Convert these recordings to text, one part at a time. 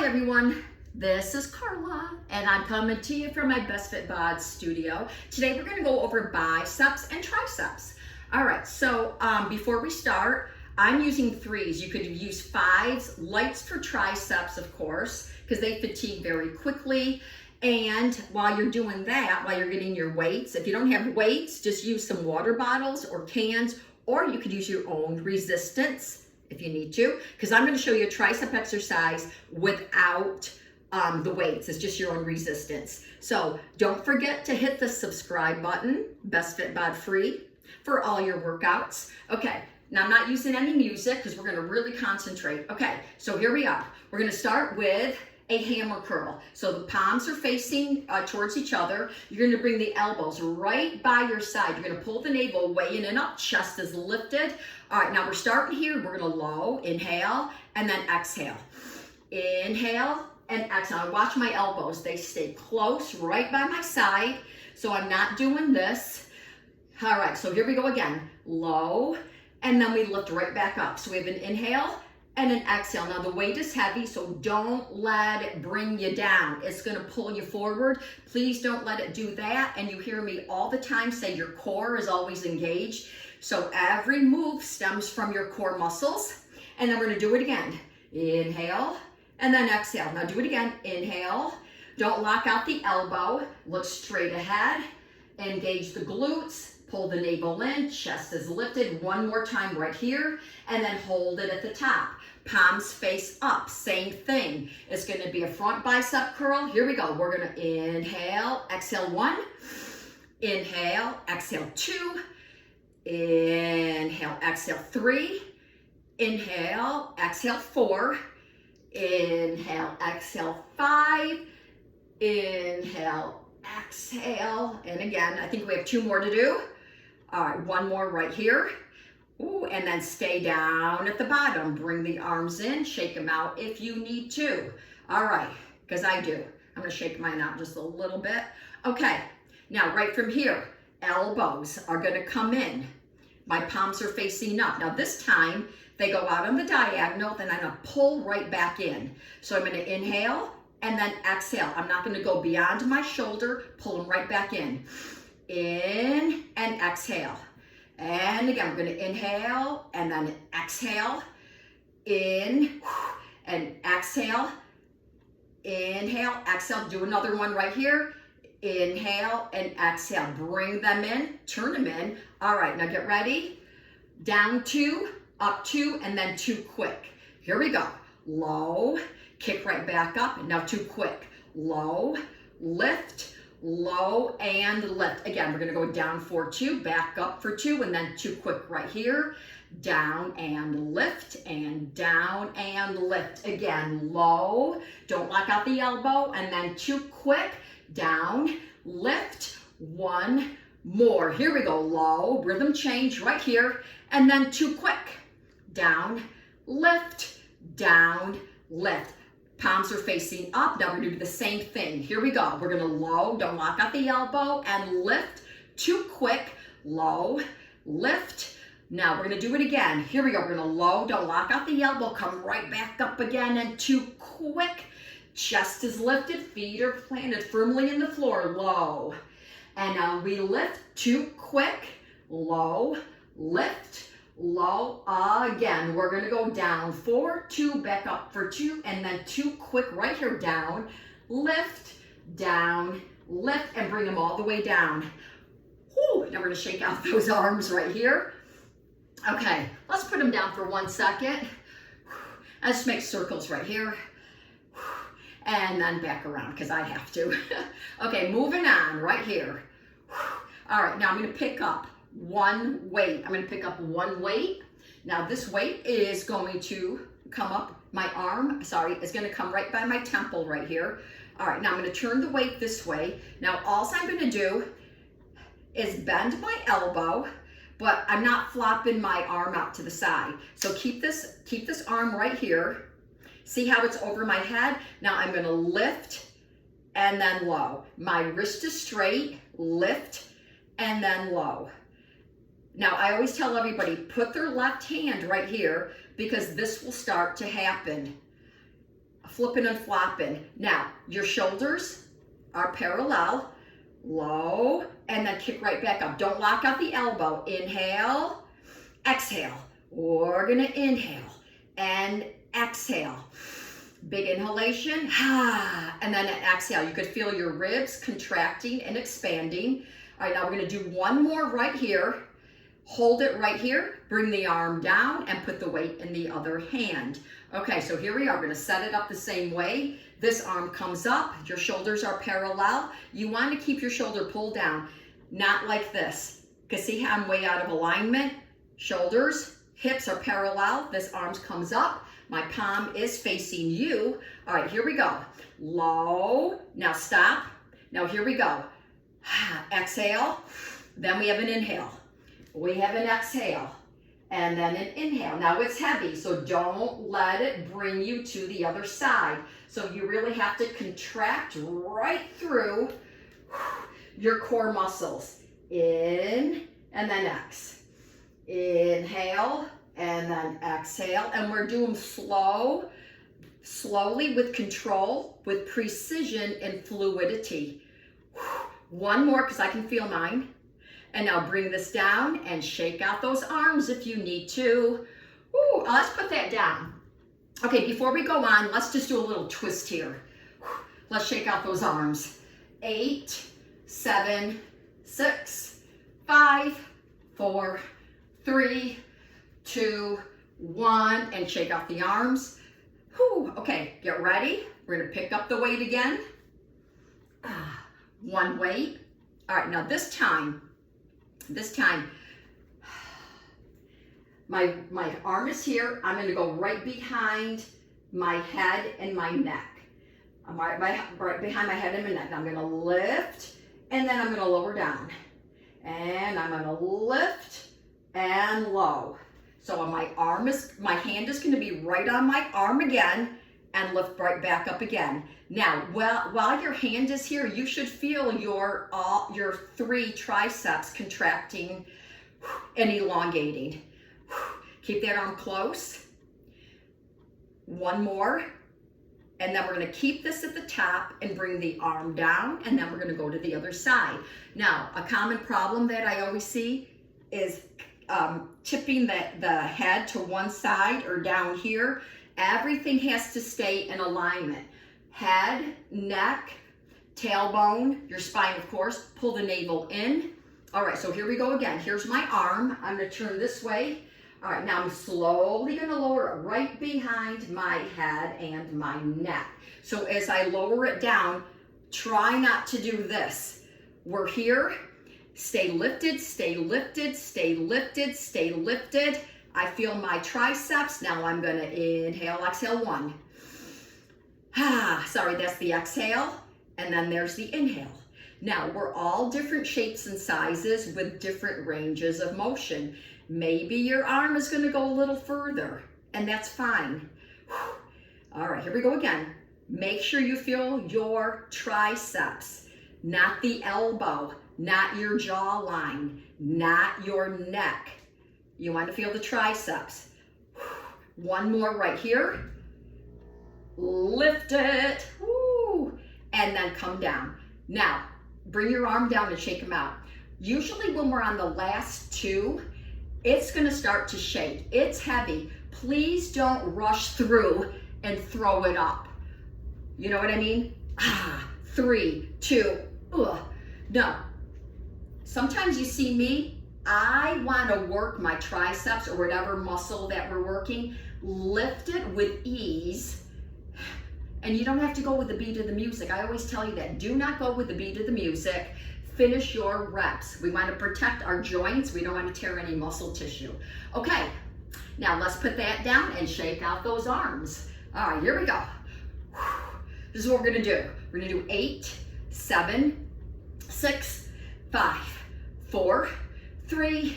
Hi everyone, this is Carla and I'm coming to you from my BestFit Bod studio. Today we're going to go over biceps and triceps. Alright, so before we start, I'm using 3s. You could use 5s, lights for triceps of course, because they fatigue very quickly. And while you're doing that, while you're getting your weights, if you don't have weights, just use some water bottles or cans, or you could use your own resistance if you need to, because I'm going to show you a tricep exercise without the weights. It's just your own resistance. So don't forget to hit the subscribe button, BestFit Bod Free, for all your workouts. Okay, now I'm not using any music because we're going to really concentrate. Okay, so here we are. We're going to start with a hammer curl. So the palms are facing towards each other. You're going to bring the elbows right by your side. You're going to pull the navel way in and up. Chest is lifted. All right, now we're starting here. We're going to low, inhale, and then exhale. Inhale and exhale. Watch my elbows. They stay close right by my side. So I'm not doing this. All right, so here we go again. Low, and then we lift right back up. So we have an inhale and an exhale. Now the weight is heavy, so don't let it bring you down. It's gonna pull you forward. Please don't let it do that. And you hear me all the time say your core is always engaged. So every move stems from your core muscles. And then we're gonna do it again. Inhale, and then exhale. Now do it again. Inhale, don't lock out the elbow. Look straight ahead. Engage the glutes. Pull the navel in, chest is lifted. One more time right here, and then hold it at the top. Palms face up, same thing. It's gonna be a front bicep curl. Here we go. We're gonna inhale, exhale 1, inhale, exhale 2, inhale, exhale 3, inhale, exhale 4, inhale, exhale 5, inhale, exhale, and again, I think we have 2 more to do. All right, 1 more right here. Ooh, and then stay down at the bottom. Bring the arms in, shake them out if you need to. All right, because I do. I'm gonna shake mine out just a little bit. Okay, now right from here, elbows are gonna come in. My palms are facing up. Now this time, they go out on the diagonal, then I'm gonna pull right back in. So I'm gonna inhale and then exhale. I'm not gonna go beyond my shoulder, pull them right back in. In and exhale. And again, we're gonna inhale and then exhale. In and exhale. Inhale, exhale. Do another one right here. Inhale and exhale. Bring them in, turn them in. All right, now get ready. Down 2, up 2, and then 2 quick. Here we go. Low, kick right back up, and now 2 quick. Low, lift, low, and lift. Again, we're gonna go down for 2, back up for 2, and then 2 quick right here. Down and lift, and down and lift. Again, low, don't lock out the elbow, and then 2 quick, down, lift, 1 more. Here we go, low, rhythm change right here, and then 2 quick, down, lift, lift. Palms are facing up. Now we're gonna do the same thing. Here we go. We're gonna low, don't lock out the elbow, and lift. 2 quick, low, lift. Now we're gonna do it again. Here we go. We're gonna low, don't lock out the elbow, come right back up again, and 2 quick. Chest is lifted, feet are planted firmly in the floor, low. And now we lift, 2 quick, low, lift, low. Again, we're gonna go down for 2, back up for 2, and then 2 quick right here, down, lift, and bring them all the way down. Whew, now we're gonna shake out those arms right here. Okay, let's put them down for 1 second. Let's just make circles right here. And then back around, because I have to. Okay, moving on right here. All right, now I'm gonna pick up 1 weight. I'm gonna pick up 1 weight. Now this weight is going to come up my arm, it's gonna come right by my temple right here. All right, now I'm gonna turn the weight this way. Now all I'm gonna do is bend my elbow, but I'm not flopping my arm out to the side. So keep this arm right here. See how it's over my head? Now I'm gonna lift and then low. My wrist is straight, lift, and then low. Now, I always tell everybody, put their left hand right here because this will start to happen. flipping and flopping. Now, your shoulders are parallel, low, and then kick right back up. Don't lock out the elbow. Inhale, exhale. We're gonna inhale and exhale. Big inhalation, and then an exhale. You could feel your ribs contracting and expanding. All right, now we're gonna do one more right here. Hold it right here, bring the arm down and put the weight in the other hand. Okay, so here we are, we're gonna set it up the same way. This arm comes up, your shoulders are parallel. You wanna keep your shoulder pulled down, not like this. Because see how I'm way out of alignment? Shoulders, hips are parallel, this arm comes up, my palm is facing you. All right, here we go. Low, now stop. Now here we go. Exhale, then we have an inhale. We have an exhale and then an inhale. Now it's heavy, so don't let it bring you to the other side. So you really have to contract right through your core muscles. In and then X. Inhale and then exhale. And we're doing slowly with control, with precision and fluidity. One more, because I can feel mine. And now bring this down and shake out those arms if you need to. Ooh, let's put that down. Okay, before we go on, let's just do a little twist here. Let's shake out those arms. 8, 7, 6, 5, 4, 3, 2, 1, and shake out the arms. Whew. Okay, get ready. We're gonna pick up the weight again. One weight. All right, now this time, my arm is here. I'm gonna go right behind my head and my neck. I'm right behind my head and my neck. I'm gonna lift, and then I'm gonna lower down. And I'm gonna lift and low. So my hand is gonna be right on my arm again, and lift right back up again. Now, while your hand is here, you should feel your 3 triceps contracting and elongating. Keep that arm close. One more. And then we're gonna keep this at the top and bring the arm down, and then we're gonna go to the other side. Now, a common problem that I always see is tipping the head to one side or down here. Everything has to stay in alignment. Head, neck, tailbone, your spine, of course. Pull the navel in. All right, so here we go again. Here's my arm. I'm gonna turn this way. All right, now I'm slowly gonna lower it right behind my head and my neck. So as I lower it down, try not to do this. We're here. Stay lifted, stay lifted, stay lifted, stay lifted. I feel my triceps. Now I'm gonna inhale, exhale, 1. Sorry, that's the exhale. And then there's the inhale. Now we're all different shapes and sizes with different ranges of motion. Maybe your arm is gonna go a little further, and that's fine. All right, here we go again. Make sure you feel your triceps, not the elbow, not your jawline, not your neck. You want to feel the triceps. One more right here. Lift it. Woo. And then come down. Now, bring your arm down and shake them out. Usually when we're on the last 2, it's going to start to shake. It's heavy. Please don't rush through and throw it up. You know what I mean? 3, 2, no. Sometimes you see me, I want to work my triceps or whatever muscle that we're working, lift it with ease. And you don't have to go with the beat of the music. I always tell you that. Do not go with the beat of the music. Finish your reps. We want to protect our joints. We don't want to tear any muscle tissue. Okay, now let's put that down and shake out those arms. All right, here we go. This is what we're going to do. We're going to do 8, 7, 6, 5, 4, 3,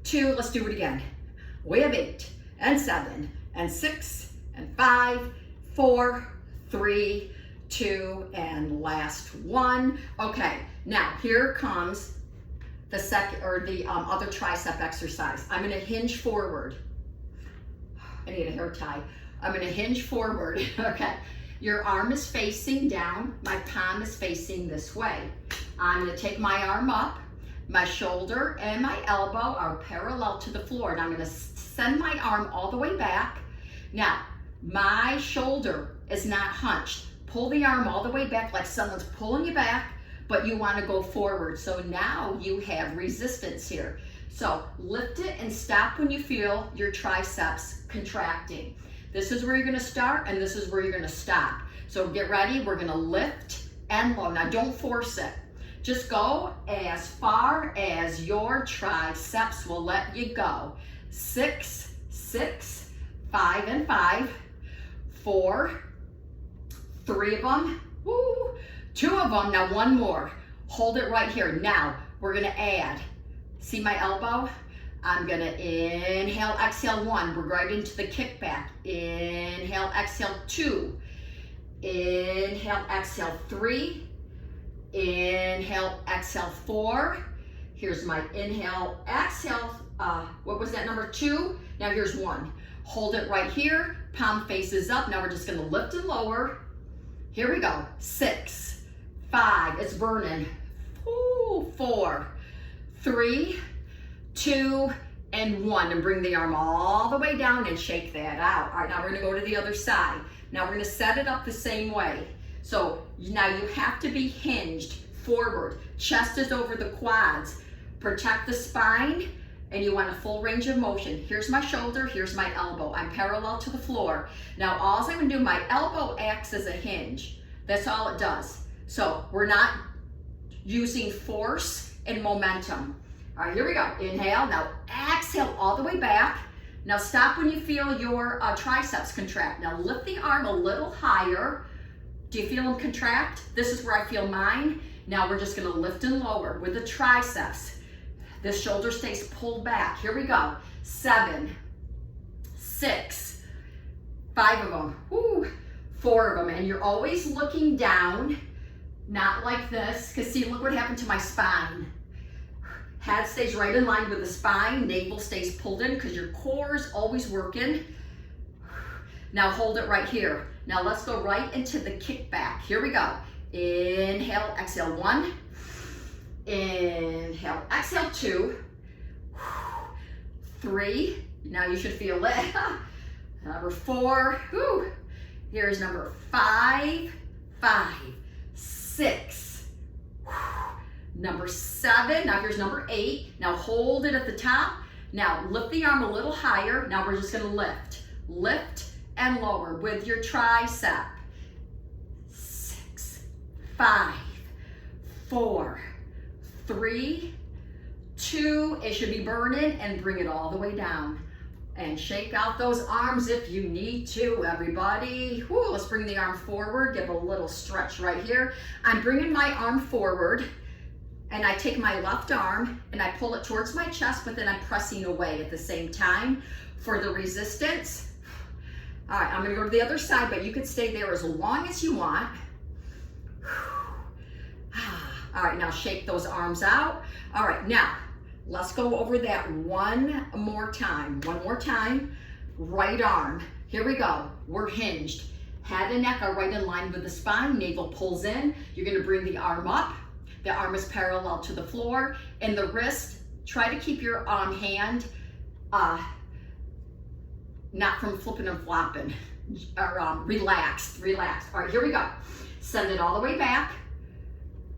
2. Let's do it again. We have 8 and 7 and 6 and 5, 4, 3, 2, and last 1. Okay, now here comes the second or the other tricep exercise. I'm going to hinge forward. I need a hair tie. I'm going to hinge forward. Okay, Your arm is facing down, my palm is facing this way. I'm gonna take my arm up, my shoulder and my elbow are parallel to the floor, and I'm gonna send my arm all the way back. Now, my shoulder is not hunched. Pull the arm all the way back like someone's pulling you back, but you wanna go forward. So now you have resistance here. So lift it and stop when you feel your triceps contracting. This is where you're gonna start and this is where you're gonna stop. So get ready, we're gonna lift and low. Now don't force it. Just go as far as your triceps will let you go. 6, 6, 5 and 5, 4, 3 of them, woo, 2 of them, now 1 more. Hold it right here. Now we're gonna add, see my elbow? I'm gonna inhale, exhale 1. We're right into the kickback. Inhale, exhale 2. Inhale, exhale 3. Inhale, exhale 4. Here's my inhale, exhale. What was that, number 2? Now here's 1. Hold it right here. Palm faces up. Now we're just gonna lift and lower. Here we go. 6, 5. It's burning. Ooh, 4, 3, 2, and 1, and bring the arm all the way down and shake that out. All right, now we're gonna go to the other side. Now we're gonna set it up the same way. So now you have to be hinged forward. Chest is over the quads. Protect the spine, and you want a full range of motion. Here's my shoulder, here's my elbow. I'm parallel to the floor. Now all I'm gonna do, my elbow acts as a hinge. That's all it does. So we're not using force and momentum. All right, here we go. Inhale, now exhale all the way back. Now stop when you feel your triceps contract. Now lift the arm a little higher. Do you feel them contract? This is where I feel mine. Now we're just gonna lift and lower with the triceps. This shoulder stays pulled back. Here we go. 7, 6, 5 of them, woo, 4 of them. And you're always looking down, not like this, because see, look what happened to my spine. Head stays right in line with the spine, navel stays pulled in because your core is always working. Now hold it right here. Now let's go right into the kickback. Here we go. Inhale, exhale 1. Inhale, exhale 2. 3. Now you should feel it. Number 4. Whew. Here's number 5. 5. 6. Number 7, now here's number 8. Now hold it at the top. Now lift the arm a little higher. Now we're just gonna lift. Lift and lower with your tricep. 6, 5, 4, 3, 2. It should be burning, and bring it all the way down. And shake out those arms if you need to, everybody. Whew, let's bring the arm forward, give a little stretch right here. I'm bringing my arm forward, and I take my left arm and I pull it towards my chest, but then I'm pressing away at the same time for the resistance. All right, I'm gonna go to the other side, but you can stay there as long as you want. All right, now shake those arms out. All right, now let's go over that one more time. One more time. Right arm. Here we go. We're hinged. Head and neck are right in line with the spine. Navel pulls in. You're gonna bring the arm up. The arm is parallel to the floor. And the wrist, try to keep your hand not from flipping and flopping. Or relaxed. All right, here we go. Send it all the way back.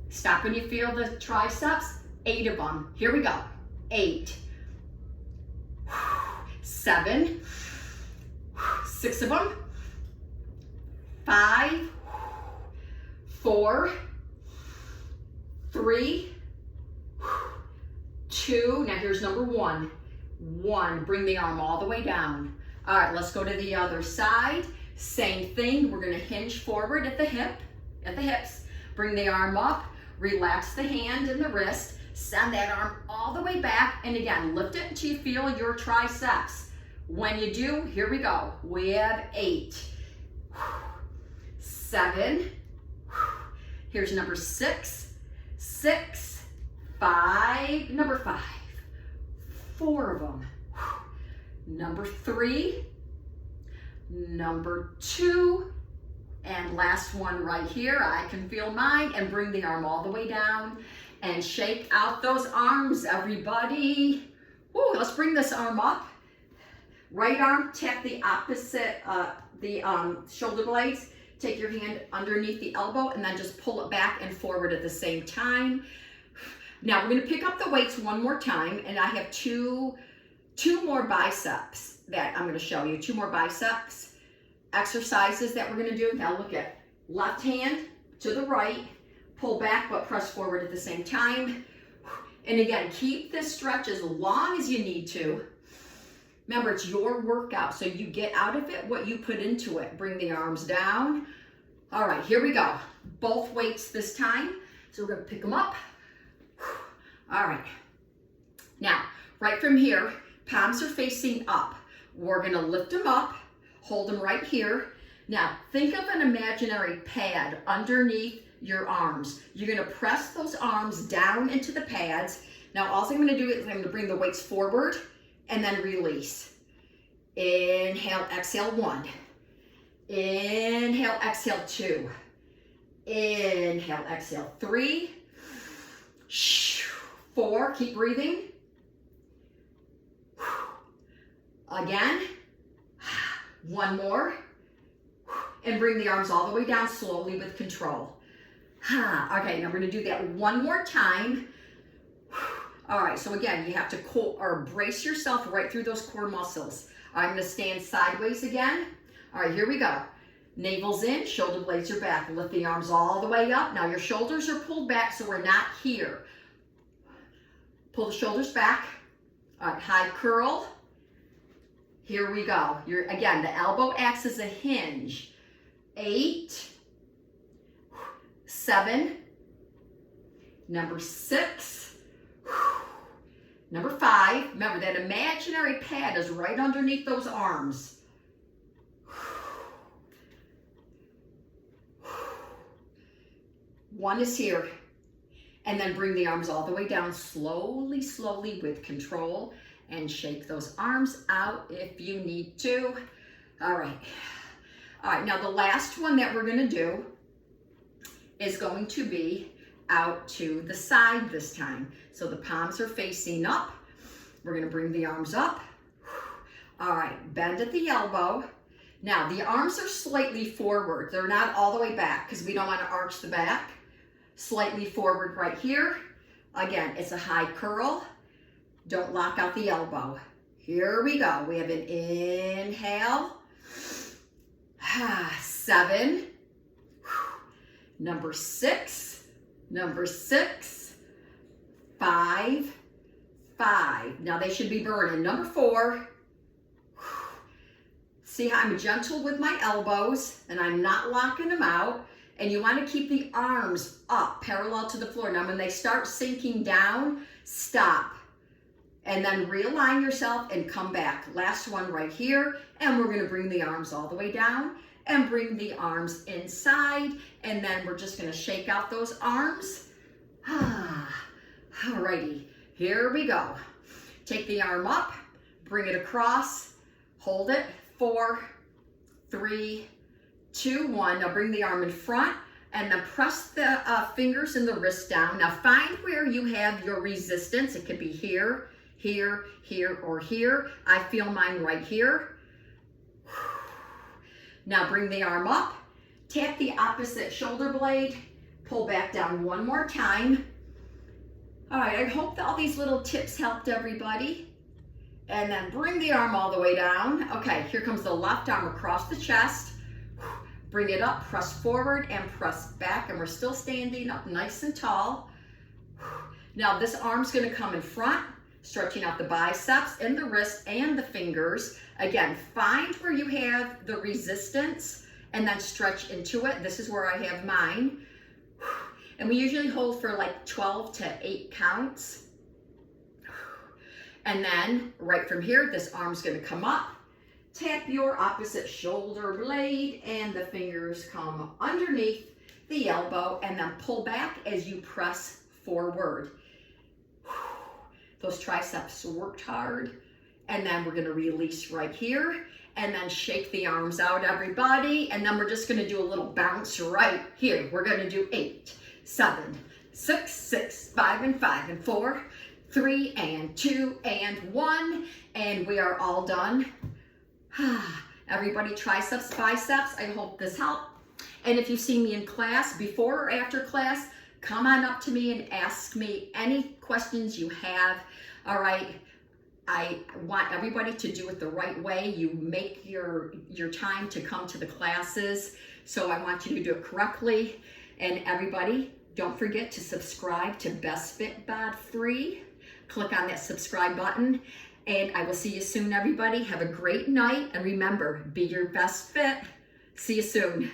Stop when you feel the triceps. 8 of them. Here we go. 8, 7, 6 of them, 5, 4, 3, 2. Now here's number 1. 1. Bring the arm all the way down. All right, let's go to the other side. Same thing. We're going to hinge forward at the hips. Bring the arm up. Relax the hand and the wrist. Send that arm all the way back, and again, lift it until you feel your triceps. When you do, here we go. We have 8, 7, here's number 6, 6, 5, number 5, 4 of them, number 3, number 2, and last one right here. I can feel mine, and bring the arm all the way down and shake out those arms, everybody. Woo, let's bring this arm up. Right arm, tap the opposite, shoulder blades. Take your hand underneath the elbow and then just pull it back and forward at the same time. Now we're gonna pick up the weights one more time, and I have two more biceps that I'm gonna show you, 2 more biceps exercises that we're gonna do. Now look at left hand to the right, pull back but press forward at the same time. And again, keep this stretch as long as you need to. Remember, it's your workout, so you get out of it what you put into it. Bring the arms down. All right, here we go. Both weights this time. So we're gonna pick them up. All right. Now, right from here, palms are facing up. We're gonna lift them up, hold them right here. Now, think of an imaginary pad underneath your arms. You're gonna press those arms down into the pads. Now, all I'm gonna do is I'm gonna bring the weights forward and then release. Inhale, exhale, 1. Inhale, exhale, 2. Inhale, exhale, 3. 4, keep breathing. Again, 1 more. And bring the arms all the way down slowly with control. Okay, now we're gonna do that 1 more time. All right, so again, you have to brace yourself right through those core muscles. I'm gonna stand sideways again. All right, here we go. Navel's in, shoulder blades are back. Lift the arms all the way up. Now your shoulders are pulled back, so we're not here. Pull the shoulders back. All right, high curl. Here we go. Again, the elbow acts as a hinge. 8, 7, number 6, number 5. Remember, that imaginary pad is right underneath those arms. 1 is here. And then bring the arms all the way down slowly, slowly with control, and shake those arms out if you need to. All right. All right, now the last one that we're gonna do is going to be out to the side this time. So the palms are facing up. We're gonna bring the arms up. All right, bend at the elbow. Now the arms are slightly forward. They're not all the way back because we don't wanna arch the back. Slightly forward right here. Again, it's a high curl. Don't lock out the elbow. Here we go. We have an inhale. 7. Number 6. Number 6. 5. 5. Now they should be burning. Number 4. See how I'm gentle with my elbows and I'm not locking them out. And you want to keep the arms up, parallel to the floor. Now, when they start sinking down, stop. And then realign yourself and come back. Last one right here. And we're going to bring the arms all the way down and bring the arms inside. And then we're just going to shake out those arms. Alrighty, here we go. Take the arm up, bring it across, hold it. 4, 3, 2, 1. Now bring the arm in front and then press the fingers and the wrist down. Now find where you have your resistance. It could be here, here, here, or here. I feel mine right here. Now bring the arm up, tap the opposite shoulder blade, pull back down 1 more time. All right, I hope that all these little tips helped everybody. And then bring the arm all the way down. Okay, here comes the left arm across the chest. Bring it up, press forward and press back, and we're still standing up nice and tall. Now this arm's gonna come in front, stretching out the biceps and the wrist and the fingers. Again, find where you have the resistance and then stretch into it. This is where I have mine. And we usually hold for like 12 to 8 counts. And then right from here, this arm's gonna come up. Tap your opposite shoulder blade and the fingers come underneath the elbow and then pull back as you press forward. Those triceps worked hard. And then we're gonna release right here and then shake the arms out, everybody. And then we're just gonna do a little bounce right here. We're gonna do 8, 7, 6, 6, 5 and 5 and 4, 3 and 2 and 1, and we are all done. Everybody, triceps, biceps, I hope this helped. And if you see me in class, before or after class, come on up to me and ask me any questions you have. All right, I want everybody to do it the right way. You make your time to come to the classes, so I want you to do it correctly. And everybody, don't forget to subscribe to BestFit Bod 3. Click on that subscribe button, and I will see you soon, everybody. Have a great night, and remember, be your best fit. See you soon.